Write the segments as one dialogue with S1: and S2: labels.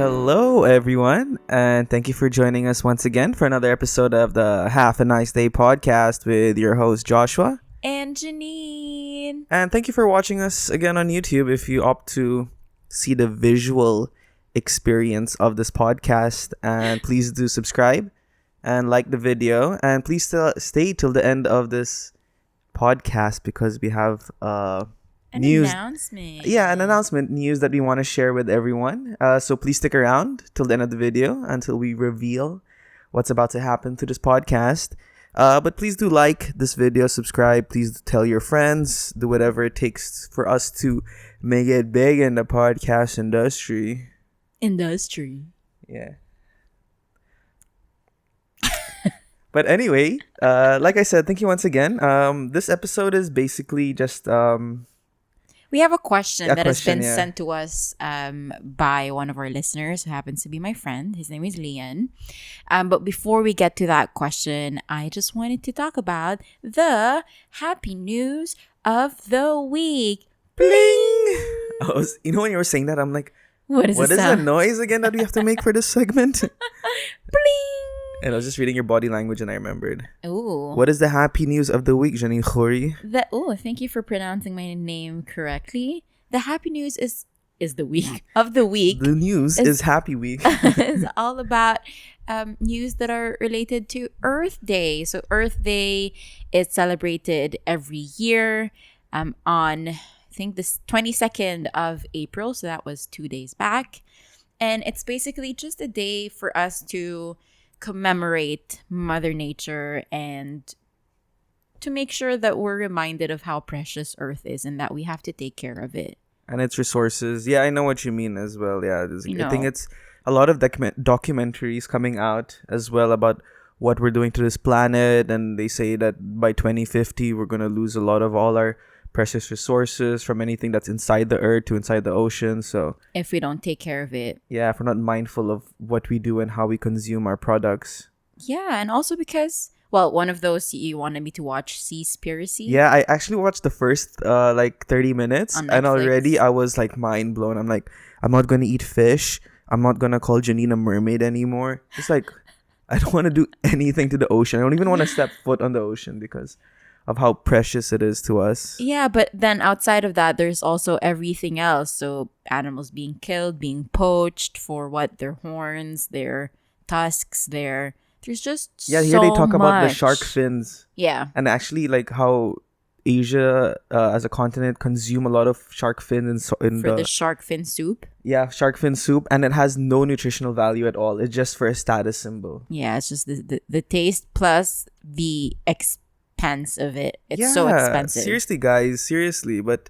S1: Hello, everyone, and thank you for joining us once again for another episode of the Half a Nice Day podcast with your host, Joshua.
S2: And Janine.
S1: And thank you for watching us again on YouTube if you opt to see the visual experience of this podcast. And please do subscribe and like the video. And please stay till the end of this podcast because we have
S2: An
S1: news.
S2: announcement.
S1: Yeah, an announcement, news that we want to share with everyone. So please stick around till the end of the video until we reveal what's about to happen to this podcast. But please do like this video, subscribe, please tell your friends, do whatever it takes for us to make it big in the podcast industry. Yeah. But anyway, like I said, thank you once again. This episode is basically just
S2: We have a question that has been
S1: yeah.
S2: sent to us by one of our listeners who happens to be my friend. His name is Lian. But before we get to that question, I just wanted to talk about the happy news of the week.
S1: bling. When you were saying that, I'm like,
S2: What is
S1: what
S2: the
S1: is the
S2: sound?
S1: noise again that we have to make for this segment?
S2: Bling!
S1: And I was just reading your body language and I remembered.
S2: Ooh.
S1: What is the happy news of the week, Janine Khoury?
S2: Thank you for pronouncing my name correctly. The happy news is the week of the week.
S1: The news
S2: is-
S1: is Happy Week.
S2: Is all about news that are related to Earth Day. So Earth Day is celebrated every year on I think the 22nd of April. So that was 2 days back. And it's basically just a day for us to commemorate Mother Nature and to make sure that we're reminded of how precious Earth is and that we have to take care of it.
S1: And its resources. Yeah, I know what you mean as well. Yeah, I think
S2: know.
S1: it's a lot of documentaries coming out as well about what we're doing to this planet. And they say that by 2050, we're going to lose a lot of all our precious resources from anything that's inside the earth to inside the ocean. So
S2: If we don't take care of it.
S1: yeah, if we're not mindful of what we do and how we consume our products.
S2: Yeah, and also because, well, one of those you wanted me to watch, Seaspiracy.
S1: Yeah, I actually watched the first 30 minutes
S2: On
S1: and already
S2: Netflix.
S1: I was like mind blown. I'm like, I'm not gonna eat fish. I'm not gonna call Janine a mermaid anymore. It's like I don't want to do anything to the ocean. I don't even want to step foot on the ocean because of how precious it is to us.
S2: Yeah, but then outside of that, there's also everything else. So animals being killed, being poached for what? Their horns, their tusks, there's just
S1: Yeah, here they talk about the
S2: much.
S1: shark fins
S2: Yeah.
S1: and actually like how Asia as a continent consume a lot of shark fin in
S2: For the shark fin soup.
S1: yeah, shark fin soup, and it has no nutritional value at all. It's just for a status symbol.
S2: Yeah, it's just the taste plus the expense of it. It's so expensive.
S1: Seriously, guys, seriously. But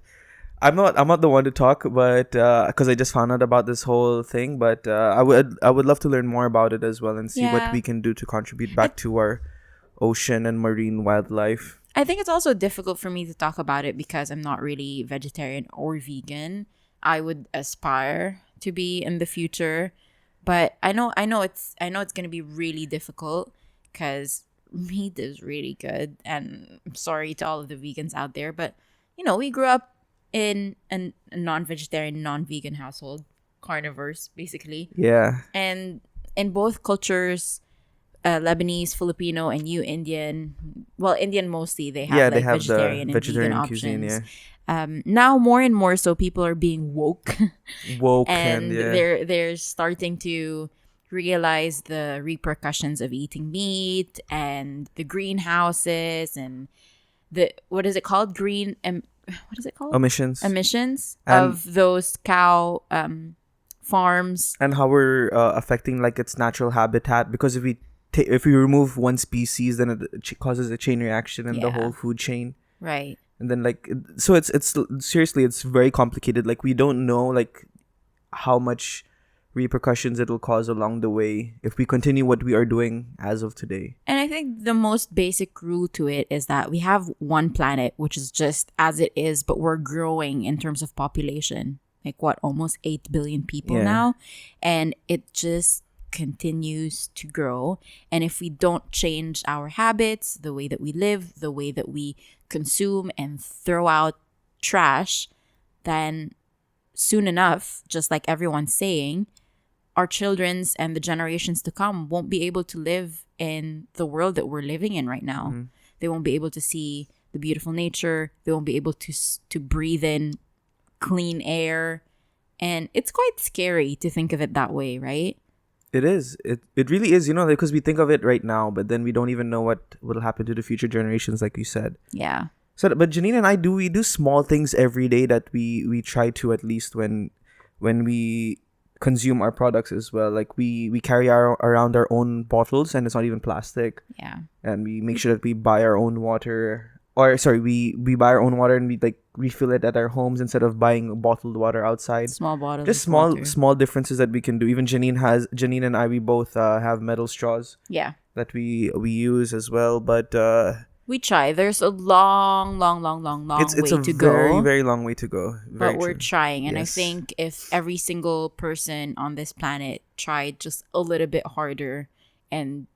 S1: I'm not the one to talk, but because I just found out about this whole thing. But I would love to learn more about it as well and see what
S2: Yeah.
S1: we can do to contribute back to our ocean and marine wildlife.
S2: I think it's also difficult for me to talk about it because I'm not really vegetarian or vegan. I would aspire to be in the future, but I know it's going to be really difficult because meat is really good, and I'm sorry to all of the vegans out there, but we grew up in a non-vegetarian, non-vegan household, carnivores basically,
S1: Yeah,
S2: and in both cultures, Lebanese, Filipino, and you Indian. Well, Indian mostly. They have
S1: they have
S2: vegetarian
S1: the
S2: and
S1: vegetarian
S2: vegan
S1: cuisine.
S2: options.
S1: Yeah,
S2: Now more and more so people are being woke
S1: woke
S2: and
S1: yeah.
S2: they're starting to realize the repercussions of eating meat and the greenhouses and the what is it called what is it called
S1: Emissions
S2: emissions
S1: And-
S2: of those cow farms.
S1: and how we're affecting like its natural habitat because if we remove one species, then it causes a chain reaction in the
S2: Yeah.
S1: whole food chain.
S2: Right.
S1: And then so it's seriously, it's very complicated. Like we don't know like how much repercussions it'll cause along the way if we continue what we are doing as of today.
S2: And I think the most basic rule to it is that we have one planet, which is just as it is, but we're growing in terms of population. Like almost 8 billion people
S1: Yeah.
S2: now. And it just continues to grow. And if we don't change our habits, the way that we live, the way that we consume and throw out trash, then soon enough, just like everyone's saying, our children's and the generations to come won't be able to live in the world that we're living in right now. They won't be able to see the beautiful nature. They won't be able to breathe in clean air. And it's quite scary to think of it that way, right?
S1: It is. It really is, because we think of it right now, but then we don't even know what will happen to the future generations, like you said.
S2: Yeah.
S1: So, but Janine and I we do small things every day that we try to, at least when we consume our products as well. Like we carry around our own bottles, and it's not even plastic.
S2: Yeah.
S1: And we make sure that we buy our own water. Or sorry, we buy our own water and we like refill it at our homes instead of buying bottled water outside.
S2: Small bottles.
S1: Just
S2: of water.
S1: small differences that we can do. Even Janine and I, we both have metal straws.
S2: Yeah.
S1: That we use as well, but
S2: we try. There's a long
S1: it's
S2: way
S1: a
S2: to
S1: very
S2: go.
S1: very long way to go. Very
S2: But we're
S1: true.
S2: trying, and
S1: Yes.
S2: I think if every single person on this planet tried just a little bit harder and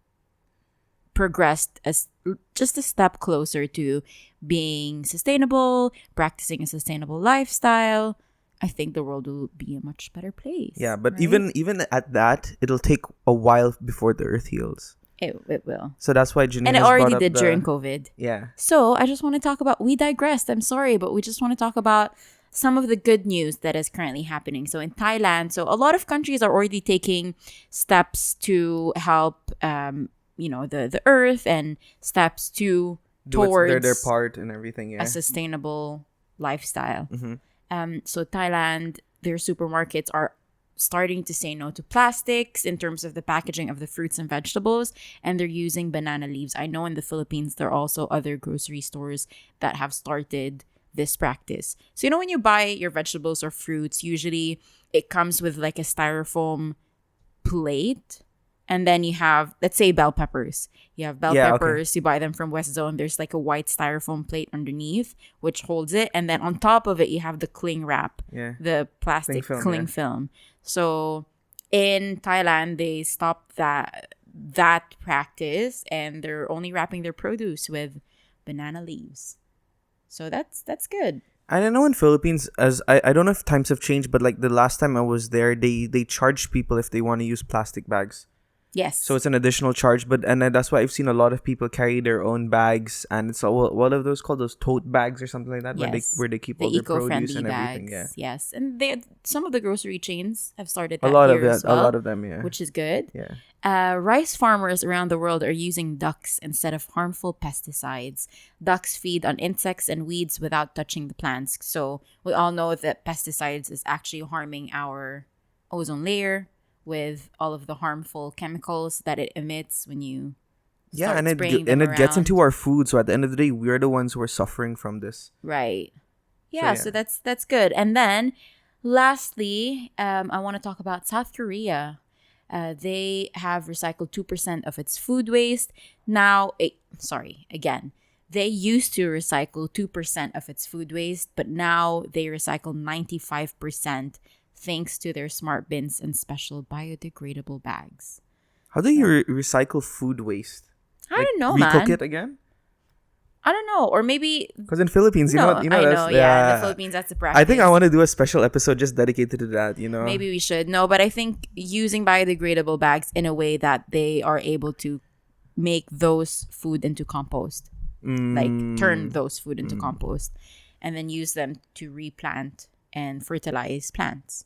S2: progressed as just a step closer to being sustainable, practicing a sustainable lifestyle, I think the world will be a much better place.
S1: Yeah, but
S2: right?
S1: even at that, it'll take a while before the Earth heals.
S2: it will.
S1: So that's why Janine
S2: And it
S1: has
S2: already
S1: brought up
S2: did during COVID.
S1: Yeah.
S2: So I just want to talk about, we digressed, I'm sorry, but we just want to talk about some of the good news that is currently happening. So in Thailand, so a lot of countries are already taking steps to help, the earth, and steps
S1: Do
S2: towards
S1: their part and everything. Yeah.
S2: a sustainable lifestyle.
S1: Mm-hmm.
S2: So Thailand, their supermarkets are starting to say no to plastics in terms of the packaging of the fruits and vegetables, and they're using banana leaves. I know in the Philippines there are also other grocery stores that have started this practice. So when you buy your vegetables or fruits, usually it comes with like a styrofoam plate, and then you have, let's say, bell peppers. You have bell
S1: Yeah, okay.
S2: peppers, you buy them from West Zone. There's like a white styrofoam plate underneath which holds it, and then on top of it you have the cling wrap,
S1: Yeah.
S2: the plastic
S1: Cling film,
S2: cling
S1: yeah.
S2: film. So in Thailand, they stopped that practice, and they're only wrapping their produce with banana leaves. So that's good.
S1: I don't know in Philippines, as I don't know if times have changed, but like the last time I was there, they charge people if they want to use plastic bags.
S2: Yes.
S1: So it's an additional charge, and then that's why I've seen a lot of people carry their own bags, and it's what are those called? Those tote bags or something like that,
S2: Yes.
S1: where they keep
S2: The
S1: all their produce
S2: eco-friendly
S1: and
S2: bags.
S1: everything. Yeah,
S2: Yes. And some of the grocery chains have started
S1: a
S2: that
S1: lot of
S2: here
S1: that,
S2: as well,
S1: a lot of them. Yeah,
S2: which is good.
S1: yeah.
S2: Rice farmers around the world are using ducks instead of harmful pesticides. Ducks feed on insects and weeds without touching the plants. So we all know that pesticides is actually harming our ozone layer with all of the harmful chemicals that it emits when you
S1: Yeah,
S2: start
S1: and
S2: spraying them
S1: it gets
S2: around.
S1: into our food. So at the end of the day, we're the ones who are suffering from this.
S2: Right. Yeah,
S1: yeah.
S2: so that's good. And then lastly, I want to talk about South Korea. They have recycled 2% of its food waste. Now, again, they used to recycle 2% of its food waste, but now they recycle 95% thanks to their smart bins and special biodegradable bags.
S1: How do you recycle food waste?
S2: I don't know,
S1: recook
S2: man.
S1: it again?
S2: I don't know. Or maybe...
S1: Because in Philippines,
S2: No,
S1: that's,
S2: I know, yeah. In the Philippines, that's a practice.
S1: I think I want to do a special episode just dedicated to that,
S2: Maybe we should. No, but I think using biodegradable bags in a way that they are able to make those food into compost. Like turn those food into compost, and then use them to replant and fertilize plants.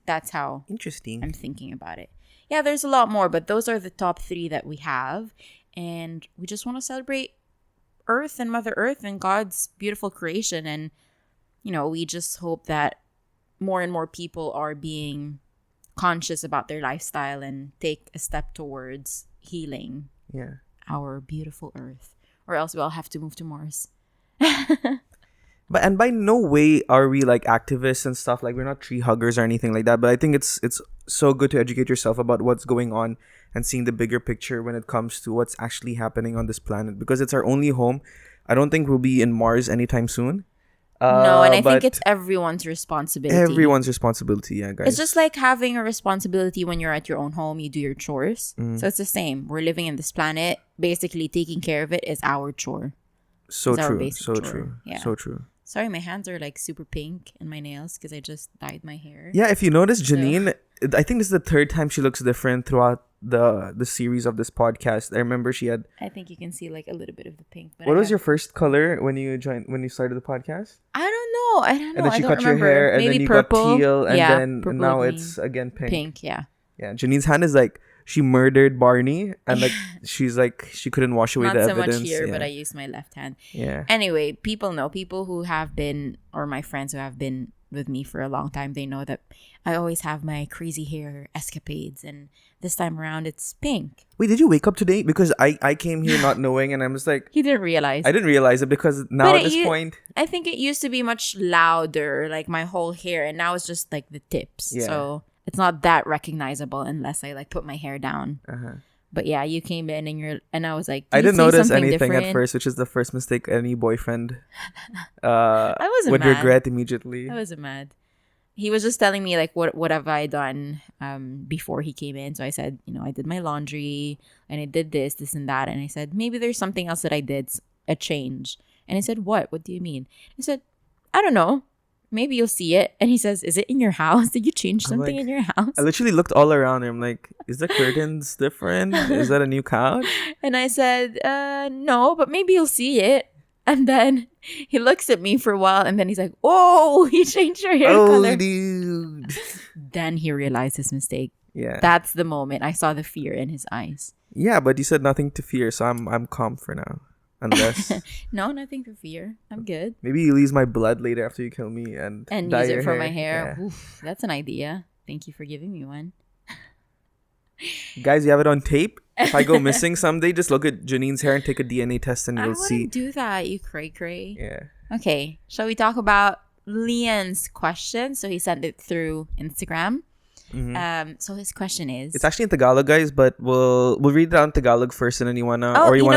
S2: That's how
S1: Interesting.
S2: I'm thinking about it. Yeah, there's a lot more, but those are the top 3 that we have. And we just want to celebrate Earth and Mother Earth and God's beautiful creation. And, we just hope that more and more people are being conscious about their lifestyle and take a step towards healing
S1: Yeah.
S2: our beautiful Earth. Or else we'll have to move to Mars.
S1: But by no way are we like activists and stuff. Like we're not tree huggers or anything like that. But I think it's so good to educate yourself about what's going on and seeing the bigger picture when it comes to what's actually happening on this planet, because it's our only home. I don't think we'll be in Mars anytime soon.
S2: No, and I
S1: but
S2: think it's everyone's responsibility.
S1: everyone's responsibility. Yeah, guys.
S2: It's just like having a responsibility when you're at your own home, you do your chores. So it's the same. We're living in this planet. Basically, taking care of it is our chore.
S1: so
S2: It's our
S1: true.
S2: basic
S1: So
S2: chore.
S1: true.
S2: Yeah.
S1: So true.
S2: Sorry, my hands are like super pink and my nails because I just dyed my hair.
S1: Yeah, if you notice, Janine I think this is the third time she looks different throughout the series of this podcast. I remember she had.
S2: I think you can see like a little bit of the pink. But
S1: What was your first color when you started the podcast?
S2: I don't know.
S1: And then
S2: I
S1: she
S2: don't
S1: cut your
S2: remember.
S1: hair, and
S2: Maybe
S1: then you
S2: purple.
S1: got teal, and
S2: Yeah,
S1: then
S2: purple,
S1: now
S2: green.
S1: it's again pink.
S2: Pink, yeah.
S1: Yeah, Janine's hand is like she murdered Barney, and like she's like she couldn't wash away
S2: Not
S1: the
S2: so
S1: evidence.
S2: much here,
S1: yeah.
S2: but I used my left hand.
S1: Yeah.
S2: Anyway, people who have been, or my friends who have been with me for a long time, they know that I always have my crazy hair escapades, and this time around it's pink.
S1: Wait, did you wake up today? Because I came here not knowing, and I was like,
S2: You didn't realize.
S1: I didn't realize it because now
S2: But
S1: at this point,
S2: I think it used to be much louder, like my whole hair, and now it's just like the tips.
S1: Yeah.
S2: So it's not that recognizable unless I like put my hair down.
S1: uh-huh.
S2: But yeah, you came in and I was like,
S1: I
S2: "Did you
S1: didn't
S2: say
S1: notice
S2: something
S1: anything at
S2: different?"
S1: first, which is the first mistake any boyfriend
S2: I wasn't
S1: would
S2: mad.
S1: regret immediately.
S2: I wasn't mad. He was just telling me like what have I done before he came in. So I said, I did my laundry and I did this and that. And I said, maybe there's something else that I did, a change. And he said, what? What do you mean? I said, I don't know. Maybe you'll see it. And he says, is it in your house? Did you change
S1: I'm
S2: something
S1: like-
S2: in your house?
S1: I literally looked all around and I'm like, is the curtains different? Is that a new couch?
S2: And I said, no, but maybe you'll see it. And then he looks at me for a while and then he's like, oh, he changed your hair color.
S1: Dude.
S2: Then he realized his mistake.
S1: Yeah.
S2: That's the moment I saw the fear in his eyes.
S1: Yeah, but you said nothing to fear, so I'm calm for now. Unless
S2: No, nothing to fear. I'm good.
S1: maybe you lose my blood later after you kill me and dye
S2: use
S1: your
S2: it for my hair.
S1: Yeah.
S2: Oof, that's an idea. Thank you for giving me one.
S1: Guys, you have it on tape. If I go missing someday, just look at Janine's hair and take a DNA test and
S2: I
S1: you'll
S2: wouldn't
S1: see.
S2: do that, you cray.
S1: Yeah.
S2: Okay, shall we talk about Lian's question? So he sent it through Instagram. So his question is...
S1: It's actually in Tagalog, guys, but we'll read it out in Tagalog first, and then you wanna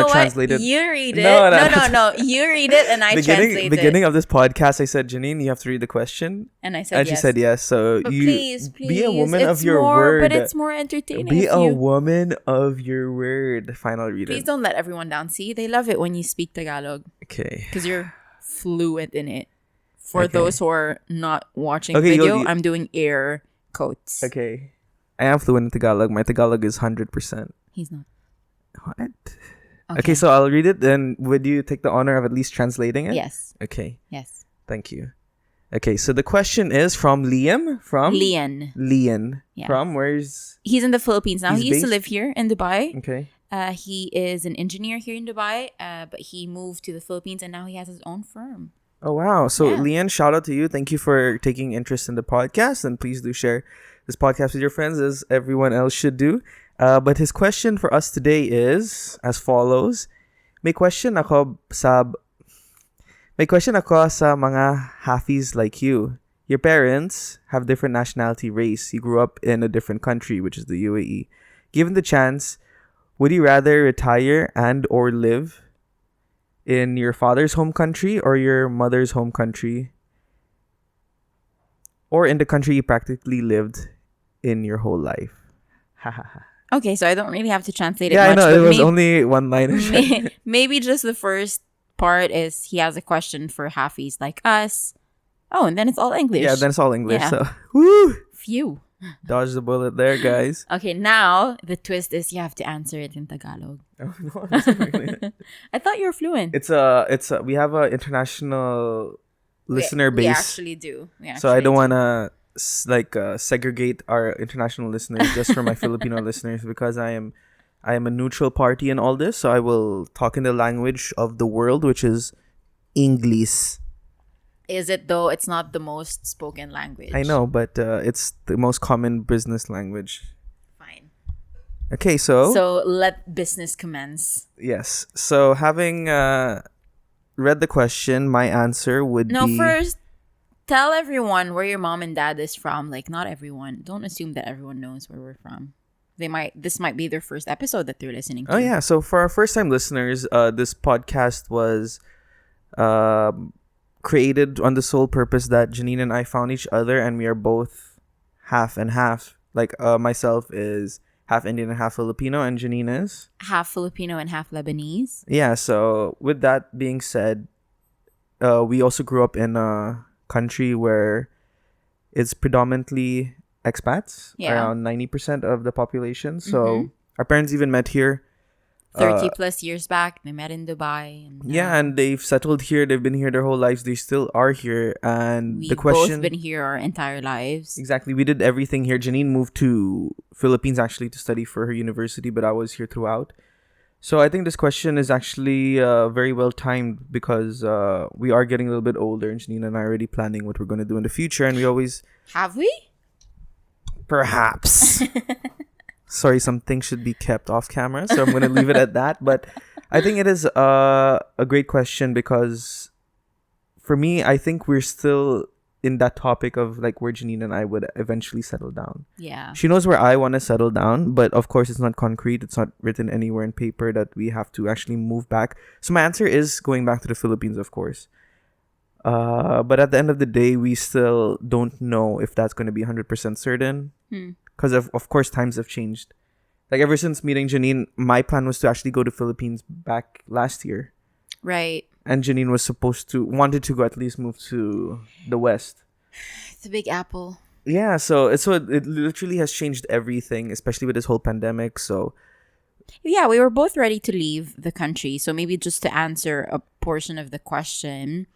S1: translate it.
S2: You read it.
S1: No,
S2: No. You read it and I translate
S1: beginning
S2: it.
S1: of this podcast, I said, Janine, you have to read the question,
S2: And I said
S1: and
S2: yes.
S1: she said yes. So
S2: But
S1: you
S2: please.
S1: be a woman
S2: It's
S1: of your
S2: more,
S1: word.
S2: But it's more entertaining
S1: Be
S2: if
S1: a
S2: you...
S1: woman of your word. Fine, I'll read
S2: Please
S1: it.
S2: don't let everyone down. See, they love it when you speak Tagalog
S1: Okay.
S2: because you're fluent in it. For
S1: Okay.
S2: those who are not watching
S1: Okay,
S2: video,
S1: you-
S2: I'm doing air quotes.
S1: Okay. I am fluent in Tagalog. My Tagalog is 100%.
S2: He's not.
S1: What? Okay, so I'll read it. Then would you take the honor of at least translating it?
S2: Yes.
S1: Okay.
S2: Yes.
S1: Thank you. Okay, so the question is from Liam. From
S2: Lian.
S1: Lian.
S2: Yeah.
S1: From where's?
S2: He's in the Philippines now.
S1: He's
S2: He used to
S1: based-
S2: live here in Dubai.
S1: Okay.
S2: He is an engineer here in Dubai, but he moved to the Philippines and now he has his own firm.
S1: Oh wow! So
S2: Yeah.
S1: Lian, shout out to you. Thank you for taking interest in the podcast, and please do share this podcast with your friends, as everyone else should do. But his question for us today is as follows: May question ako sa mga halfies like you. Your parents have different nationality, race. You grew up in a different country, which is the UAE. Given the chance, would you rather retire and or live in your father's home country or your mother's home country, or in the country you practically lived in your whole life?
S2: Okay, so I don't really have to translate it
S1: Yeah, I
S2: much.
S1: know.
S2: but
S1: It was only one line.
S2: maybe just the first part is he has a question for halfies like us. Oh, and then it's all English.
S1: Yeah, then it's all English.
S2: Yeah.
S1: So, woo!
S2: Phew.
S1: Dodge the bullet there, guys.
S2: Okay, now the twist is you have to answer it in Tagalog.
S1: Oh, no, that's not really it.
S2: I thought you were fluent.
S1: We have a international listener
S2: We
S1: base.
S2: actually do.
S1: So I don't want to segregate our international listeners just for my Filipino listeners, because I am a neutral party in all this. So I will talk in the language of the world, which is English.
S2: Is it though? It's not the most spoken language.
S1: I know, but it's the most common business language.
S2: Fine.
S1: Okay, so
S2: let business commence.
S1: yes. So having read the question, my answer would
S2: No,
S1: be
S2: first, tell everyone where your mom and dad is from. Like, not everyone. Don't assume that everyone knows where we're from. This might be their first episode that they're listening to.
S1: Oh yeah, so for our first time listeners, this podcast was created on the sole purpose that Janine and I found each other, and we are both half and half. Like myself is half Indian and half Filipino, and Janine is
S2: Half Filipino and half Lebanese.
S1: yeah. So with that being said, we also grew up in a country where it's predominantly expats,
S2: Yeah.
S1: around 90% of the population. So
S2: Mm-hmm.
S1: our parents even met here.
S2: 30 plus years back, they met in Dubai. And
S1: Yeah, and they've settled here. They've been here their whole lives. They still are here. And the
S2: we've both
S1: question...
S2: been here our entire lives.
S1: Exactly. We did everything here. Janine moved to Philippines actually to study for her university, but I was here throughout. So I think this question is actually very well timed because we are getting a little bit older, and Janine and I are already planning what we're going to do in the future, and we always...
S2: Have we?
S1: Perhaps. Sorry, some things should be kept off camera, so I'm going to leave it at that. But I think it is a great question because for me, I think we're still in that topic of like where Janine and I would eventually settle down.
S2: Yeah.
S1: She knows where I want to settle down, but of course it's not concrete. It's not written anywhere in paper that we have to actually move back. So my answer is going back to the Philippines, of course. But at the end of the day, we still don't know if that's going to be 100% certain. Because of course times have changed. Like ever since meeting Janine, my plan was to actually go to Philippines back last year.
S2: Right.
S1: And Janine was wanted to go at least move to the West.
S2: It's a big apple.
S1: Yeah, so it literally has changed everything, especially with this whole pandemic. So
S2: Yeah, we were both ready to leave the country. So maybe just to answer a portion of the question,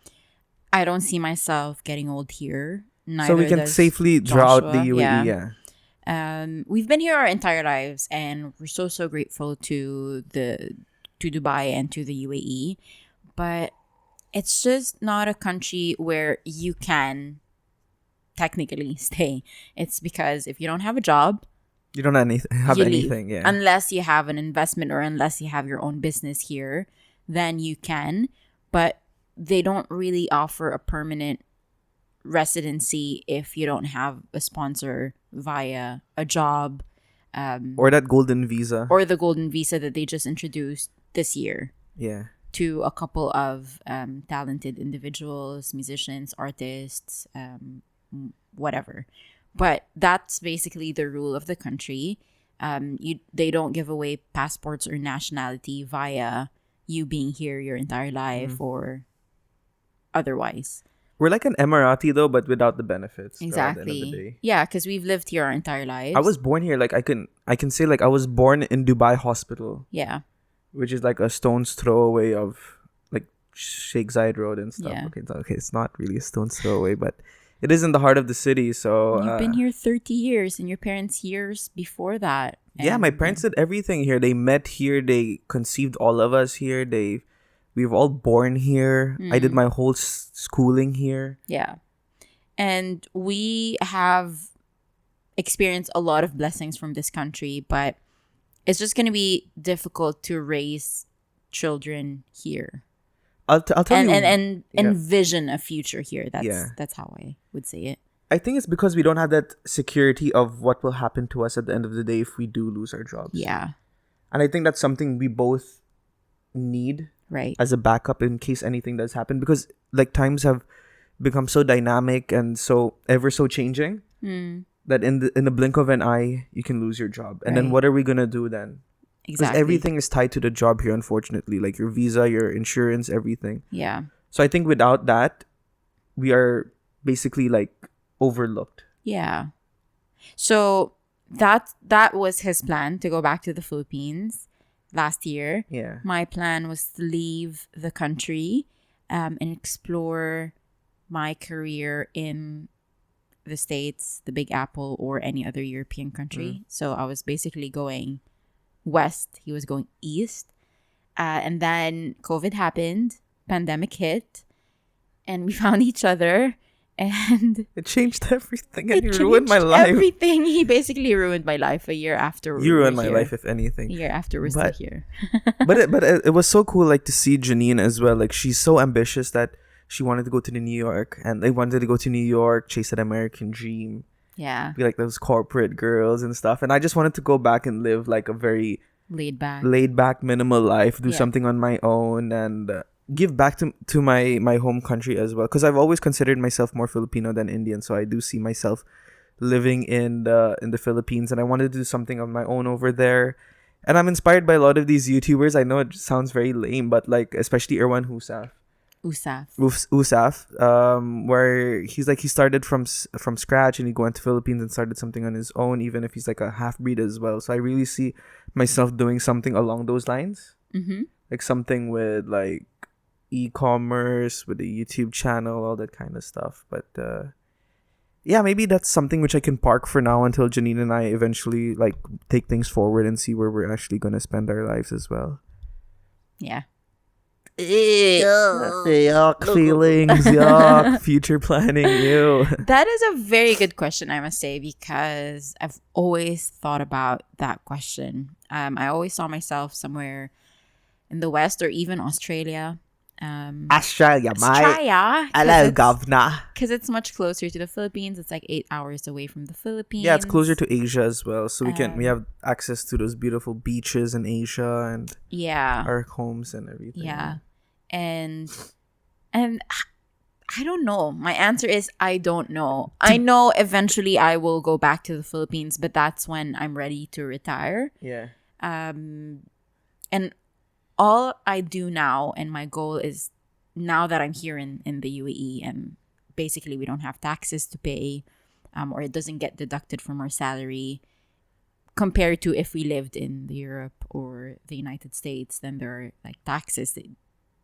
S2: I don't see myself getting old here. Neither
S1: so we can
S2: does
S1: safely draw out the
S2: Joshua.
S1: UAE.
S2: Yeah. We've been here our entire lives, and we're so grateful to Dubai and to the UAE, but it's just not a country where you can technically stay. It's because if you don't have a job,
S1: You don't have
S2: you leave.
S1: anything, yeah.
S2: Unless you have an investment or unless you have your own business here, then you can. But they don't really offer a permanent residency if you don't have a sponsor via a job
S1: Or that golden visa.
S2: or the golden visa that they just introduced this year
S1: Yeah.
S2: to a couple of talented individuals, musicians, artists, whatever. But that's basically the rule of the country. They don't give away passports or nationality via you being here your entire life or otherwise.
S1: We're like an Emirati though, but without the benefits. At the end of the
S2: Exactly.
S1: day.
S2: Yeah, because we've lived here our entire lives.
S1: I was born here. Like I can say like I was born in Dubai Hospital,
S2: Yeah.
S1: which is like a stone's throw away of like Sheikh Zayed Road and stuff.
S2: Yeah.
S1: Okay, it's not really a stone's throw away, but it is in the heart of the city. So
S2: You've been here 30 years and your parents years before that.
S1: yeah, my parents did everything here. They met here. They conceived all of us here. We were all born here. I did my whole schooling here.
S2: Yeah. And we have experienced a lot of blessings from this country, but it's just going to be difficult to raise children here.
S1: I'll tell you.
S2: And
S1: yeah.
S2: envision a future here.
S1: Yeah.
S2: That's how I would say it.
S1: I think it's because we don't have that security of what will happen to us at the end of the day if we do lose our jobs.
S2: Yeah.
S1: And I think that's something we both need
S2: Right.
S1: as a backup in case anything does happen, because like times have become so dynamic and so ever so changing that in the blink of an eye you can lose your job. And then
S2: Right.
S1: what are we gonna do then? Because
S2: Exactly.
S1: everything is tied to the job here, unfortunately, like your visa, your insurance, everything.
S2: Yeah.
S1: So I think without that, we are basically like overlooked.
S2: Yeah. So that was his plan to go back to the Philippines last year.
S1: Yeah.
S2: My plan was to leave the country and explore my career in the States, the Big Apple, or any other European country. So I was basically going west. He was going east. And then COVID happened, pandemic hit, and we found each other. And
S1: It changed everything, and
S2: it
S1: you ruined my
S2: changed
S1: life.
S2: everything. He basically ruined my life a year after
S1: You ruined my
S2: here.
S1: life, if anything.
S2: A year after we're
S1: But-
S2: still here.
S1: but it was so cool, like to see Janine as well. Like she's so ambitious that she wanted to go to New York, and they wanted to go to New York, chase that American dream,
S2: Yeah.
S1: be like those corporate girls and stuff. And I just wanted to go back and live like a very
S2: Laid back.
S1: laid back, minimal life, do
S2: Yeah.
S1: something on my own, and give back to my home country as well. Because I've always considered myself more Filipino than Indian, so I do see myself living in the Philippines, and I wanted to do something of my own over there. And I'm inspired by a lot of these YouTubers. I know it sounds very lame, but like especially Erwan Husaf.
S2: USAF.
S1: USAF, where he's like he started from scratch and he went to Philippines and started something on his own, even if he's like a half breed as well. So I really see myself doing something along those lines, like something with like e-commerce, with a YouTube channel, all that kind of stuff. But yeah, maybe that's something which I can park for now until Janine and I eventually like take things forward and see where we're actually gonna spend our lives as well.
S2: Yeah.
S1: Yuck feelings, yuck, future planning, you.
S2: That is a very good question, I must say, because I've always thought about that question. I always saw myself somewhere in the West or even Australia.
S1: Australia, mate.
S2: Australia.
S1: Hello, governor.
S2: Because it's much closer to the Philippines. It's like 8 hours away from the Philippines.
S1: Yeah, it's closer to Asia as well. So we have access to those beautiful beaches in Asia and our homes and everything.
S2: Yeah. And I don't know. My answer is I don't know. I know eventually I will go back to the Philippines, but that's when I'm ready to retire.
S1: Yeah.
S2: And all I do now, and my goal is, now that I'm here in the UAE and basically we don't have taxes to pay, or it doesn't get deducted from our salary, compared to if we lived in Europe or the United States, then there are like taxes that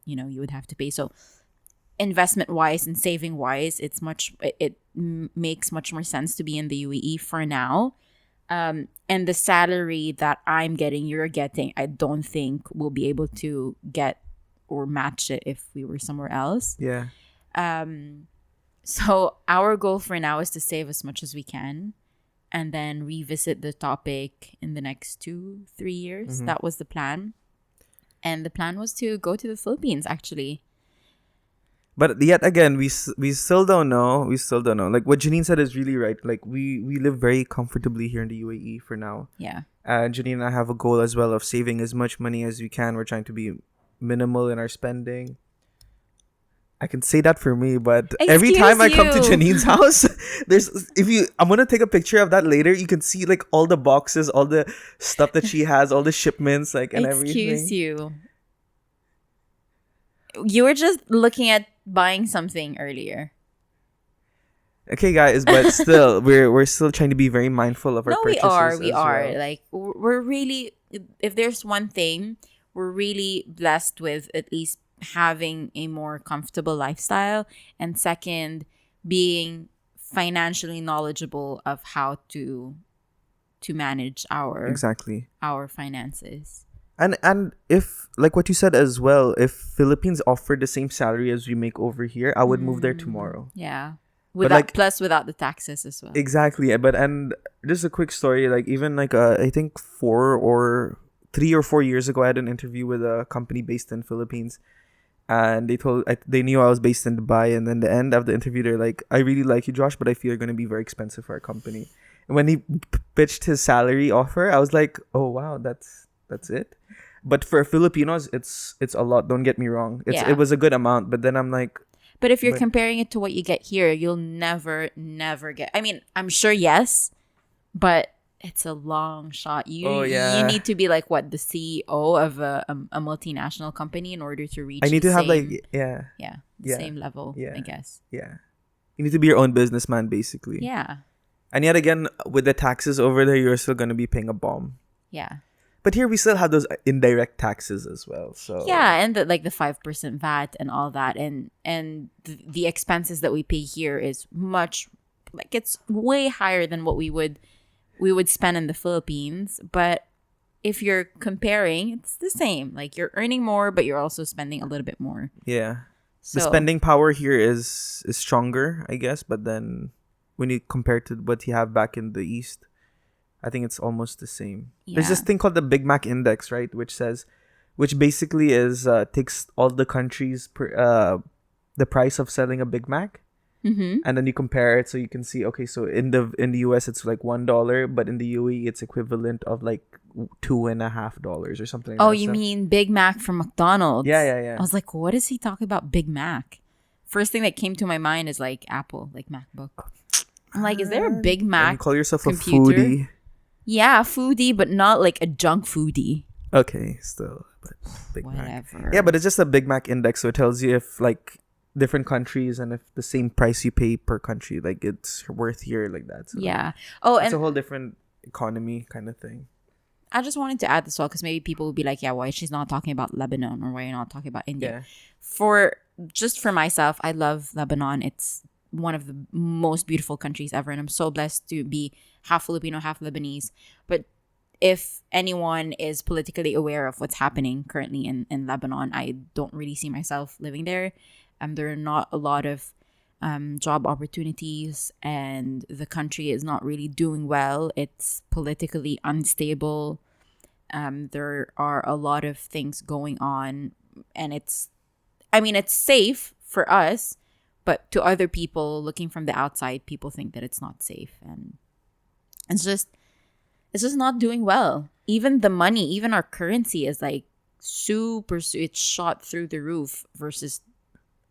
S2: you would have to pay. So investment wise and saving wise, it makes much more sense to be in the UAE for now. And the salary that I'm getting, you're getting, I don't think we'll be able to get or match it if we were somewhere else.
S1: Yeah.
S2: So our goal for now is to save as much as we can and then revisit the topic in the next 2-3 years. That was the plan. And the plan was to go to the Philippines, actually.
S1: But yet again, we still don't know. We still don't know. Like what Janine said is really right. Like we live very comfortably here in the UAE for now.
S2: Yeah.
S1: Janine and I have a goal as well of saving as much money as we can. We're trying to be minimal in our spending. I can say that for me, but every time I come to Janine's house, I'm gonna take a picture of that later. You can see like all the boxes, all the stuff that she has, all the shipments, like and everything.
S2: Excuse you. You were just looking at buying something earlier.
S1: Okay, guys, but still, we're still trying to be very mindful of our purchases.
S2: We are.
S1: Well.
S2: Like we're really, if there's one thing, we're really blessed with at least having a more comfortable lifestyle, and second, being financially knowledgeable of how to manage our finances.
S1: And if, like what you said as well, if Philippines offered the same salary as we make over here, I would move there tomorrow.
S2: Yeah. Without the taxes as well.
S1: Exactly. And just a quick story, like even like I think 3 or 4 years ago, I had an interview with a company based in Philippines, and they knew I was based in Dubai, and then the end of the interview, they're like, "I really like you, Josh, but I feel you're gonna be very expensive for our company." And when he pitched his salary offer, I was like, "Oh wow, that's it." But for Filipinos, it's a lot. Don't get me wrong. It was a good amount, but then I'm like.
S2: But if you're comparing it to what you get here, you'll never get. I mean, I'm sure yes, but it's a long shot. You need to be like the CEO of a multinational company in order to reach.
S1: I need to have
S2: same level. I guess.
S1: Yeah, you need to be your own businessman, basically.
S2: Yeah. And
S1: yet again, with the taxes over there, you're still gonna be paying a bomb.
S2: Yeah.
S1: But here we still have those indirect taxes as well. So
S2: yeah, and the 5% VAT and all that, and the expenses that we pay here is much it's way higher than what we would spend in the Philippines. But if you're comparing, it's the same. Like you're earning more, but you're also spending a little bit more.
S1: Yeah, the spending power here is stronger, I guess. But then when you compare to what you have back in the East, I think it's almost the same. Yeah. There's this thing called the Big Mac Index, right? Which basically is takes all the countries the price of selling a Big Mac, and then you compare it so you can see. Okay, so in the US it's like $1, but in the UAE it's equivalent of like $2.50 or something.
S2: Oh, you mean Big Mac from McDonald's?
S1: Yeah.
S2: I was like, what is he talking about? Big Mac. First thing that came to my mind is like Apple, like MacBook. I'm like, is there a Big Mac?
S1: You call yourself
S2: computer?
S1: a foodie.
S2: Yeah, foodie, but not like a junk foodie.
S1: Okay, still. but Big Mac.
S2: Whatever.
S1: Yeah, but it's just a Big Mac index, so it tells you if like different countries and if the same price you pay per country, like it's worth here like that. So
S2: Yeah. Oh,
S1: it's
S2: and
S1: a whole different economy kind of thing.
S2: I just wanted to add this all because maybe people would be like, yeah, why she's not talking about Lebanon or why you're not talking about India.
S1: Yeah.
S2: For myself, I love Lebanon. It's one of the most beautiful countries ever, and I'm so blessed to be half Filipino, half Lebanese. But if anyone is politically aware of what's happening currently in Lebanon, I don't really see myself living there. There are not a lot of job opportunities, and the country is not really doing well. It's politically unstable. There are a lot of things going on, and it's safe for us, but to other people looking from the outside, people think that it's not safe, and it's just not doing well. Even the money, even our currency is like it's shot through the roof versus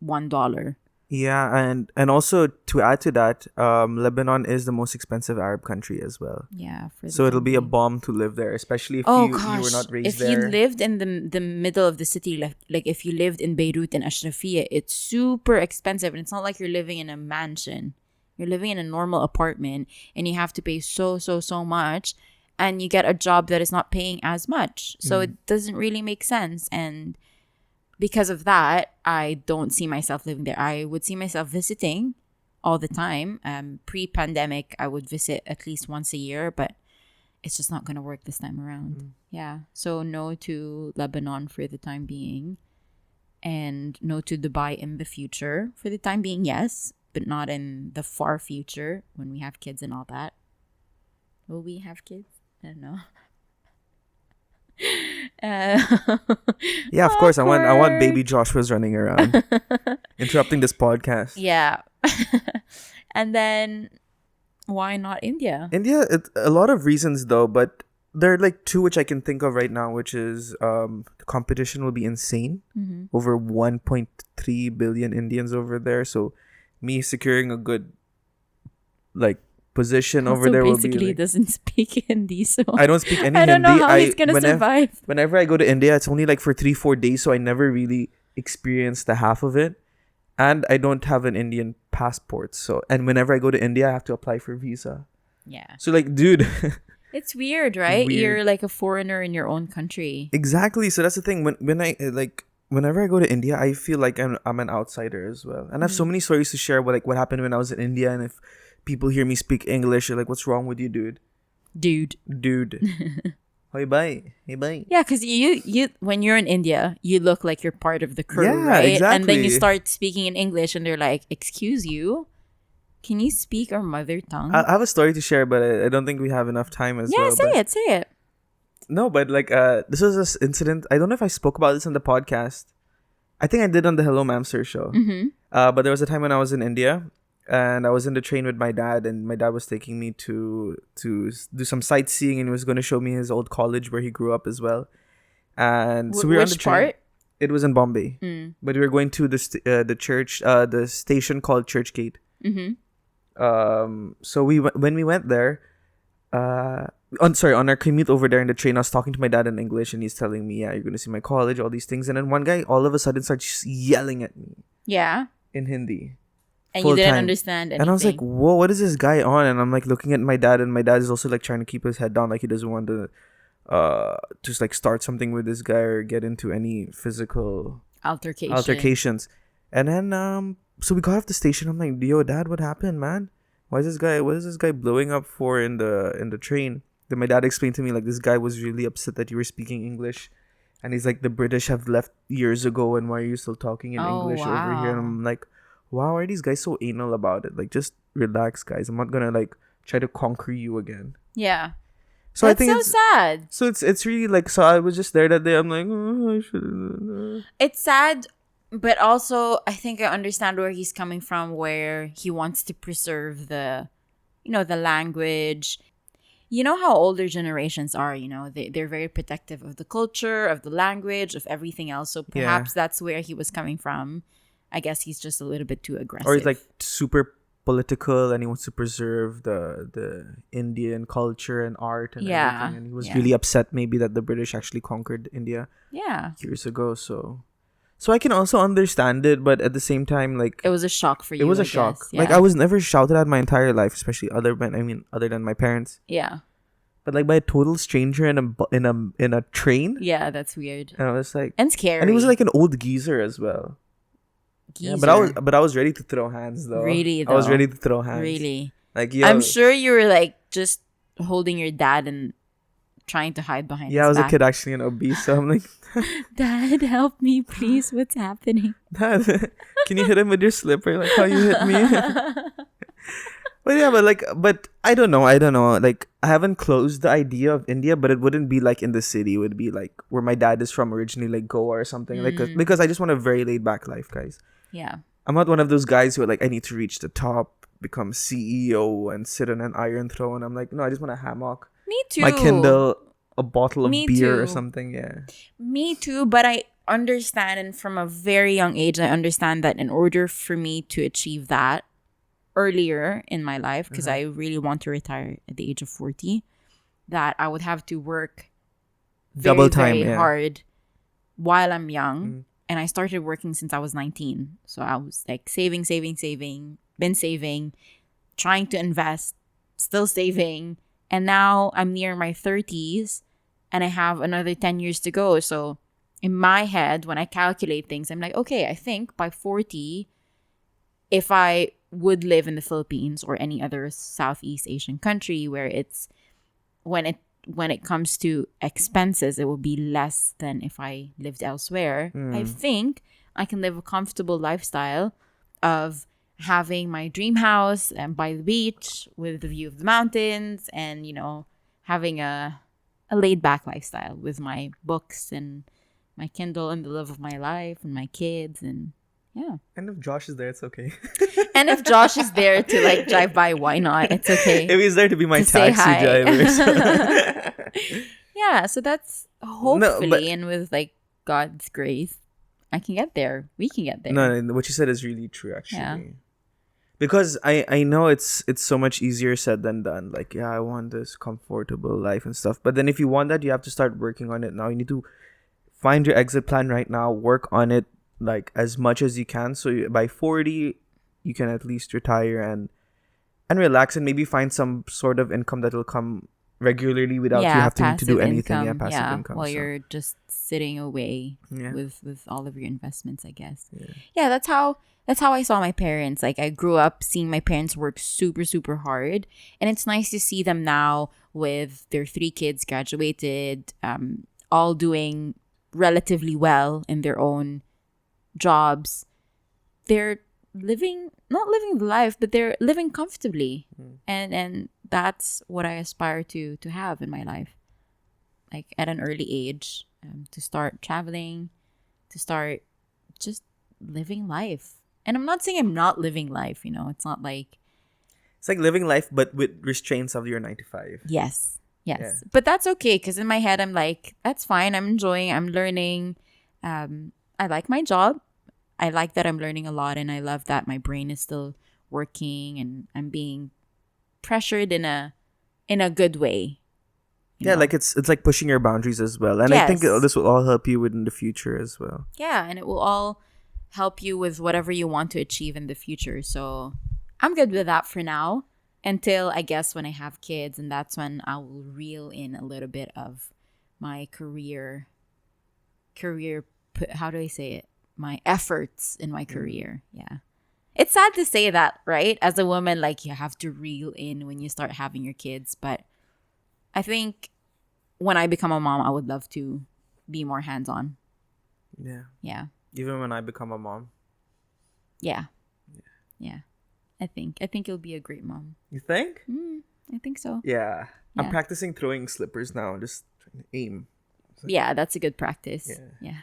S2: $1.
S1: Yeah, and also to add to that, Lebanon is the most expensive Arab country as well.
S2: Yeah,
S1: So it'll be a bomb to live there, especially if you were not raised
S2: if
S1: there.
S2: you lived in the middle of the city, like if you lived in Beirut and Ashrafia, it's super expensive, and it's not like you're living in a mansion. You're living in a normal apartment, and you have to pay so much, and you get a job that is not paying as much. So it doesn't really make sense, and because of that, I don't see myself living there. I would see myself visiting all the time. Pre-pandemic, I would visit at least once a year, but it's just not going to work this time around. Yeah. So no to Lebanon for the time being, and no to Dubai in the future. For the time being, yes, but not in the far future when we have kids and all that. Will we have kids? I don't know.
S1: Yeah, of course. I want
S2: Awkward.
S1: baby Joshua's running around, interrupting this podcast.
S2: Yeah. And then why not India?
S1: India, a lot of reasons though, but there are like two which I can think of right now, which is the competition will be insane. Over 1.3 billion Indians over there. So me securing a good like position over there will be
S2: basically
S1: like,
S2: doesn't speak Hindi, so
S1: I don't speak any
S2: I don't know
S1: Hindi.
S2: how he's gonna survive.
S1: Whenever I go to India, it's only like for 3-4 days, so I never really experienced the half of it. And I don't have an Indian passport, so and whenever I go to India, I have to apply for visa.
S2: Yeah.
S1: So like, dude,
S2: It's weird, right?
S1: Weird.
S2: You're like a foreigner in your own country.
S1: exactly. So that's the thing. When I like whenever I go to India, I feel like I'm an outsider as well, and I have so many stories to share. What happened when I was in India, and if people hear me speak English, they're like, "What's wrong with you, dude?" Dude. Hey, bye. Hey, bye.
S2: Yeah, because you when you're in India, you look like you're part of the crew,
S1: Yeah,
S2: right? And then you
S1: exactly.
S2: start speaking in English, and they're like, "Excuse you, can you speak our mother tongue?"
S1: I have a story to share, but I don't think we have enough time as
S2: yeah,
S1: well. But
S2: say it.
S1: no, but like this was this incident. I don't know if I spoke about this on the podcast. I think I did on the Hello Ma'am Sir show. But there was a time when I was in India, and I was in the train with my dad, and my dad was taking me to do some sightseeing, and he was going to show me his old college where he grew up as well. And so we were on the
S2: Which
S1: train.
S2: part?
S1: It was in Bombay, but we were going to the church, the station called Churchgate. So when we went there, on our commute over there in the train, I was talking to my dad in English, and he's telling me, "Yeah, you're gonna see my college, all these things." And then one guy all of a sudden starts yelling at me
S2: Yeah,
S1: in Hindi,
S2: and
S1: full
S2: you didn't
S1: time.
S2: understand anything.
S1: And I was like, "Whoa, what is this guy on?" And I'm like looking at my dad, and my dad is also like trying to keep his head down, like he doesn't want to just like start something with this guy or get into any physical altercations. And then so we got off the station. I'm like, "Yo, Dad, what happened, man? What is this guy blowing up for in the train?" Then my dad explained to me like this guy was really upset that you were speaking English, and he's like, the British have left years ago, and why are you still talking in English over here? And I'm like, wow, why are these guys so anal about it? Like, just relax, guys. I'm not gonna like try to conquer you again.
S2: Yeah.
S1: So
S2: That's
S1: I think
S2: so
S1: it's
S2: sad.
S1: so it's really like, so I was just there that day. I'm like, oh, I should.
S2: It's sad, but also I think I understand where he's coming from, where he wants to preserve the language. You know how older generations are, they're very protective of the culture, of the language, of everything else. So perhaps that's where he was coming from. I guess he's just a little bit too aggressive.
S1: Or he's like super political, and he wants to preserve the Indian culture and art and everything. And he was really upset maybe that the British actually conquered India years ago. So I can also understand it, but at the same time, like,
S2: it was a shock for you.
S1: it was a
S2: I
S1: shock.
S2: guess.
S1: Like, I was never shouted at my entire life, especially other than my parents.
S2: Yeah.
S1: But like by a total stranger in a train.
S2: Yeah, that's weird.
S1: And I was like,
S2: and scary.
S1: and he was like an old geezer as well.
S2: Geezer.
S1: Yeah, but I was ready to throw hands though.
S2: Really,
S1: I was
S2: though?
S1: ready to throw hands.
S2: Really.
S1: Like,
S2: I'm sure you were like just holding your dad and trying to hide behind.
S1: Yeah,
S2: his
S1: I was
S2: back.
S1: a kid actually and obese, so I'm like,
S2: Dad, help me, please. What's happening?
S1: Dad, can you hit him with your slipper like how you hit me? But yeah, but I don't know. Like, I haven't closed the idea of India, but it wouldn't be like in the city. It would be like where my dad is from originally, like Goa or something. Like, because I just want a very laid back life, guys.
S2: Yeah.
S1: I'm not one of those guys who are like, I need to reach the top, become CEO, and sit on an iron throne. I'm like, no, I just want a hammock,
S2: Me too.
S1: my Kindle, a bottle of
S2: Me
S1: beer or
S2: too.
S1: something. Yeah.
S2: Me too, but I understand, and from a very young age, I understand that in order for me to achieve that earlier in my life, because I really want to retire at the age of 40, that I would have to work
S1: Double time,
S2: very
S1: yeah.
S2: hard while I'm young. And I started working since I was 19. So I was like saving, been saving, trying to invest, still saving. And now I'm near my 30s and I have another 10 years to go. So in my head, when I calculate things, I'm like, okay, I think by 40, if I would live in the Philippines or any other Southeast Asian country where it's when it comes to expenses, it will be less than if I lived elsewhere. I think I can live a comfortable lifestyle of having my dream house and by the beach with the view of the mountains and, having a laid back lifestyle with my books and my Kindle and the love of my life and my kids and yeah.
S1: And if Josh is there, it's okay.
S2: And if Josh is there to like drive by, why not? It's okay.
S1: If he's there to be my
S2: To say
S1: taxi
S2: hi.
S1: driver. So.
S2: Yeah, so that's hopefully, and with like God's grace, I can get there. We can get there.
S1: No, what you said is really true, actually.
S2: Yeah.
S1: Because I know it's so much easier said than done. Like, yeah, I want this comfortable life and stuff. But then if you want that, you have to start working on it now. You need to find your exit plan right now. Work on it like as much as you can. So by 40, you can at least retire and relax and maybe find some sort of income that will come regularly without you having to do anything.
S2: Income.
S1: Passive income.
S2: While
S1: so.
S2: you're just sitting away
S1: Yeah.
S2: with all of your investments, I guess.
S1: Yeah.
S2: That's how I saw my parents. Like, I grew up seeing my parents work super, super hard. And it's nice to see them now with their 3 kids graduated, all doing relatively well in their own jobs. They're not living the life, but they're living comfortably. And that's what I aspire to have in my life. Like, at an early age, to start traveling, to start just living life. And I'm not saying I'm not living life, it's not like...
S1: It's like living life, but with restraints of your 9 to 5.
S2: Yes.
S1: Yeah.
S2: But that's okay, because in my head, I'm like, that's fine. I'm enjoying, I'm learning. I like my job. I like that I'm learning a lot, and I love that my brain is still working, and I'm being pressured in a good way.
S1: Yeah, like it's like pushing your boundaries as well. And I think this will all help you in the future as well.
S2: Yeah, and it will all help you with whatever you want to achieve in the future. So I'm good with that for now, until I guess when I have kids, and that's when I will reel in a little bit of my career, how do I say it? My efforts in my career. Yeah. It's sad to say that, right? As a woman, like, you have to reel in when you start having your kids. But I think when I become a mom, I would love to be more hands-on.
S1: Yeah.
S2: Yeah.
S1: Even when I become a mom.
S2: Yeah. I think you'll be a great mom.
S1: You think?
S2: I think so.
S1: Yeah. I'm
S2: Yeah.
S1: practicing throwing slippers now. Just trying to aim.
S2: Yeah, that's a good practice. Yeah.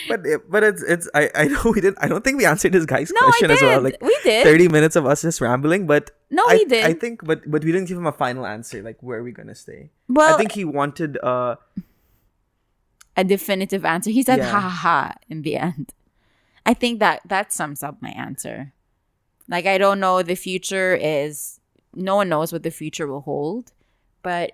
S1: But it's I know we didn't. I don't think we answered this guy's
S2: No,
S1: question
S2: I
S1: as well.
S2: did.
S1: Like,
S2: We did.
S1: 30 minutes of us just rambling, but
S2: No,
S1: I
S2: we did.
S1: I think, but we didn't give him a final answer. Like, where are we gonna stay?
S2: Well,
S1: I think he wanted
S2: a definitive answer. He said
S1: Yeah.
S2: ha ha ha in the end. I think that sums up my answer. Like, I don't know, the future is, no one knows what the future will hold, but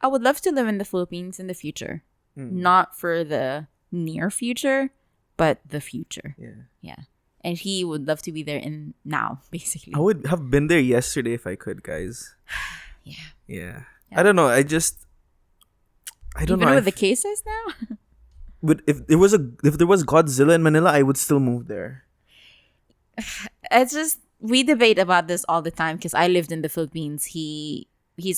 S2: I would love to live in the Philippines in the future. Not for the near future, but the future. Yeah. And he would love to be there in now, basically.
S1: I would have been there yesterday if I could, guys.
S2: Yeah.
S1: I don't know. I don't
S2: Even
S1: know.
S2: with the cases now?
S1: But if there was Godzilla in Manila, I would still move there.
S2: It's just, we debate about this all the time because I lived in the Philippines. He's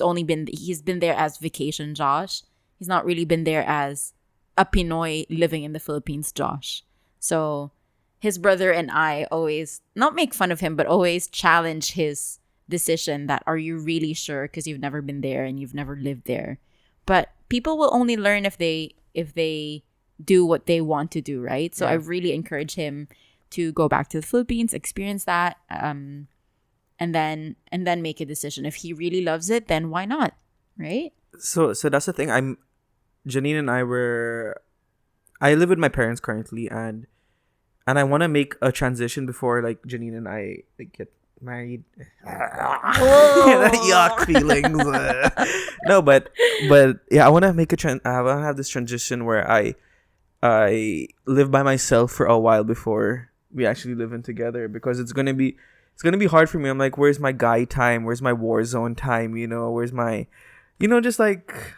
S2: been there as vacation Josh. He's not really been there as a Pinoy living in the Philippines Josh. So his brother and I always not make fun of him, but always challenge his decision that, are you really sure? Because you've never been there and you've never lived there. But people will only learn if they do what they want to do, right? So I really encourage him to go back to the Philippines, experience that, and then make a decision. If he really loves it, then why not, right?
S1: So that's the thing. Janine and I live with my parents currently, and I want to make a transition before like Janine and I like get married. Yuck feelings. No, but yeah, I want to make I want to have this transition where I live by myself for a while before we actually live in together, because it's gonna be hard for me. I'm like, where's my guy time? Where's my war zone time? Where's my, just like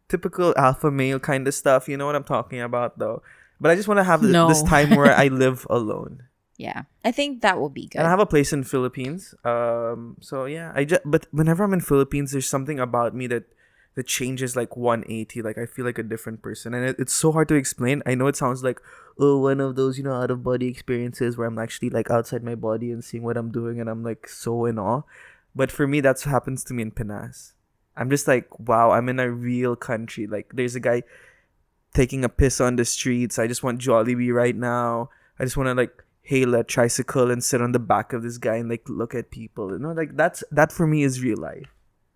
S1: typical alpha male kind of stuff. You know what I'm talking about, though. But I just want to have this time where I live alone.
S2: Yeah, I think that will be good.
S1: And I have a place in Philippines. So yeah, but whenever I'm in Philippines, there's something about me that changes like 180. Like I feel like a different person, and it's so hard to explain. I know it sounds like one of those out of body experiences where I'm actually like outside my body and seeing what I'm doing, and I'm like so in awe. But for me, that's what happens to me in Pinas. I'm just like, wow, I'm in a real country. Like there's a guy taking a piss on the streets. I just want Jollibee right now. I just want to like hail a tricycle and sit on the back of this guy and like look at people. Like that for me is real life.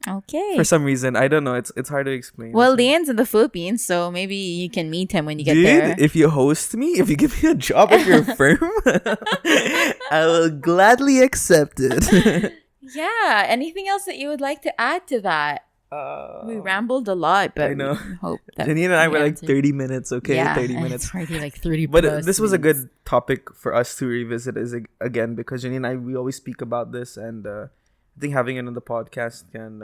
S2: Okay.
S1: For some reason, I don't know. It's hard to explain.
S2: Well, Leanne's in the Philippines, so maybe you can meet him when you get
S1: Dude,
S2: there.
S1: if you host me, if you give me a job at your firm, I will gladly accept it.
S2: Yeah. Anything else that you would like to add to that? We rambled a lot, but
S1: I know.
S2: we hope that
S1: Janine and I
S2: we
S1: were like
S2: answered.
S1: 30 minutes, okay?
S2: Yeah,
S1: 30
S2: and
S1: minutes.
S2: It's already like 30
S1: But
S2: plus
S1: this was a
S2: minutes.
S1: good topic for us to revisit again, because Janine and I, we always speak about this, and I think having it on the podcast can...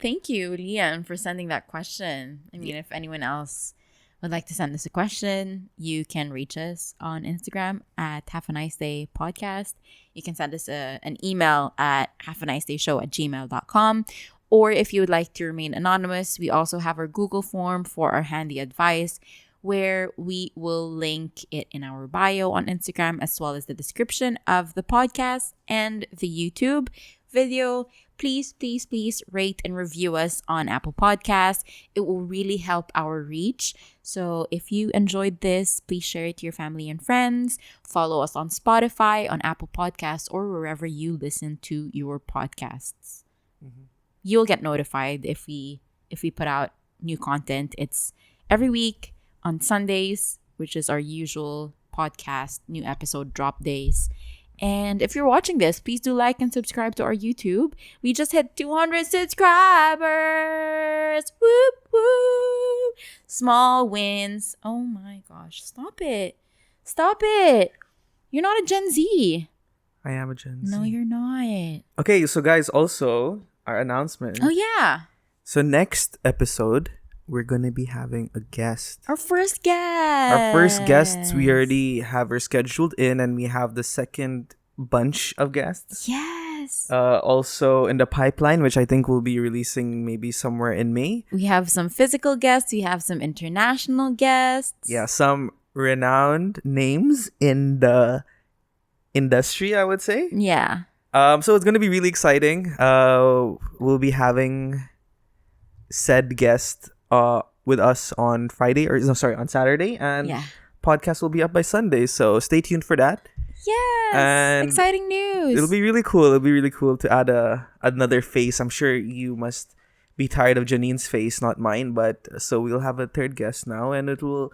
S2: Thank you, Leanne, for sending that question. I mean, if anyone else would like to send us a question, you can reach us on Instagram at Have a Nice Day Podcast. You can send us an email at haveanicedayshow@gmail.com. Or if you would like to remain anonymous, we also have our Google form for our handy advice, where we will link it in our bio on Instagram, as well as the description of the podcast and the YouTube video. Please rate and review us on Apple Podcasts. It will really help our reach. So if you enjoyed this, please share it to your family and friends. Follow us on Spotify, on Apple Podcasts, or wherever you listen to your podcasts.
S1: Mm-hmm.
S2: You'll get notified if we put out new content. It's every week on Sundays, which is our usual podcast new episode drop days. And if you're watching this, please do like and subscribe to our YouTube. We just hit 200 subscribers. Whoop, whoop. Small wins. Oh my gosh. Stop it. You're not a Gen Z.
S1: I am a Gen Z.
S2: No, you're not.
S1: Okay, so guys, also, our announcement.
S2: Oh, yeah.
S1: So next episode, we're going to be having a guest.
S2: Our first guest.
S1: Our first guests, we already have her scheduled in, and we have the second bunch of guests.
S2: Yes.
S1: Also in the pipeline, which I think we'll be releasing maybe somewhere in May.
S2: We have some physical guests. We have some international guests.
S1: Yeah, some renowned names in the industry, I would say.
S2: Yeah.
S1: So it's going to be really exciting. We'll be having said guest with us on on Saturday, and podcast will be up by Sunday, so stay tuned for that.
S2: Yes,
S1: and
S2: exciting news.
S1: It'll be really cool to add another face. I'm sure you must be tired of Janine's face, not mine, but so we'll have a third guest now, and it will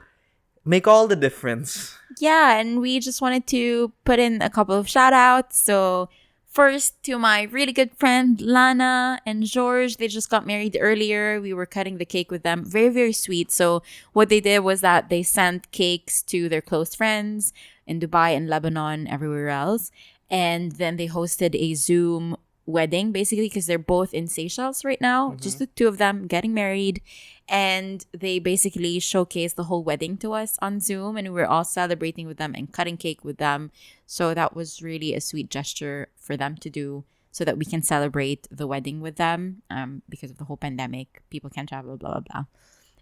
S1: make all the difference.
S2: Yeah, and we just wanted to put in a couple of shout outs. So First, to my really good friend Lana and George. They just got married earlier. We were cutting the cake with them. Very, very sweet. So what they did was that they sent cakes to their close friends in Dubai and Lebanon, everywhere else. And then they hosted a Zoom wedding, basically, because they're both in Seychelles right now. Just the two of them getting married. And they basically showcased the whole wedding to us on Zoom. And we were all celebrating with them and cutting cake with them. So that was really a sweet gesture for them to do so that we can celebrate the wedding with them because of the whole pandemic. People can't travel, blah, blah, blah.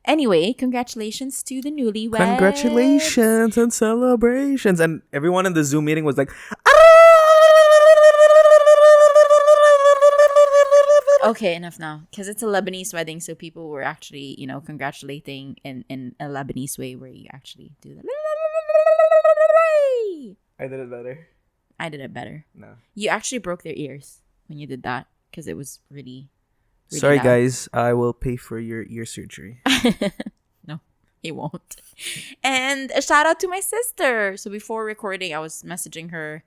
S2: Anyway, congratulations to the newlyweds.
S1: Congratulations and celebrations. And everyone in the Zoom meeting was like,
S2: okay, enough now. Because it's a Lebanese wedding, so people were actually, congratulating in a Lebanese way where you actually do the...
S1: I did it better.
S2: I did it better.
S1: No.
S2: You actually broke their ears when you did that because it was really, really
S1: Sorry,
S2: loud.
S1: guys. I will pay for your ear surgery.
S2: No, he won't. And a shout out to my sister. So before recording, I was messaging her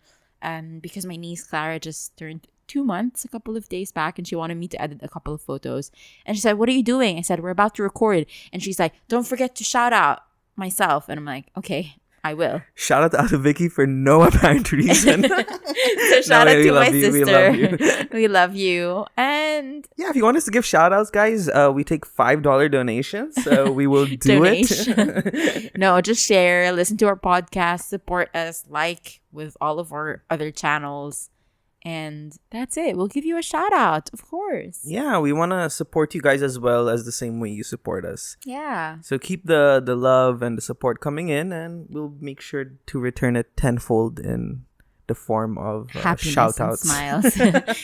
S2: because my niece Clara just turned 2 months a couple of days back, and she wanted me to edit a couple of photos. And she said, "What are you doing?" I said, "We're about to record." And she's like, "Don't forget to shout out myself." And I'm like, "Okay, I will."
S1: Shout out to Vicky for no apparent reason.
S2: So shout out to my sister.
S1: We love you.
S2: We love you. And
S1: yeah, if you want us to give shout outs, guys, we take $5 donations. So we will do it.
S2: No, just share, listen to our podcast, support us, like with all of our other channels. And that's it. We'll give you a shout out, of course.
S1: Yeah, we want to support you guys as well as the same way you support us.
S2: Yeah.
S1: So keep the love and the support coming in, and we'll make sure to return it tenfold in the form of shout outs.
S2: And smiles.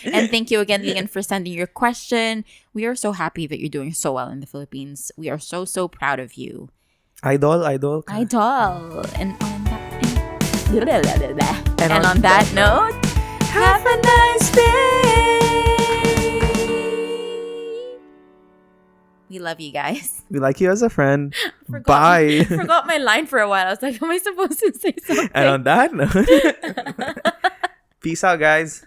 S2: And thank you again, Leon, for sending your question. We are so happy that you're doing so well in the Philippines. We are so, so proud of you.
S1: Idol.
S2: Idol. And on that note, have a nice day. We love you guys.
S1: We like you as a friend. Bye.
S2: I forgot my line for a while. I was like, am I supposed to say something?
S1: And on that note, peace out, guys.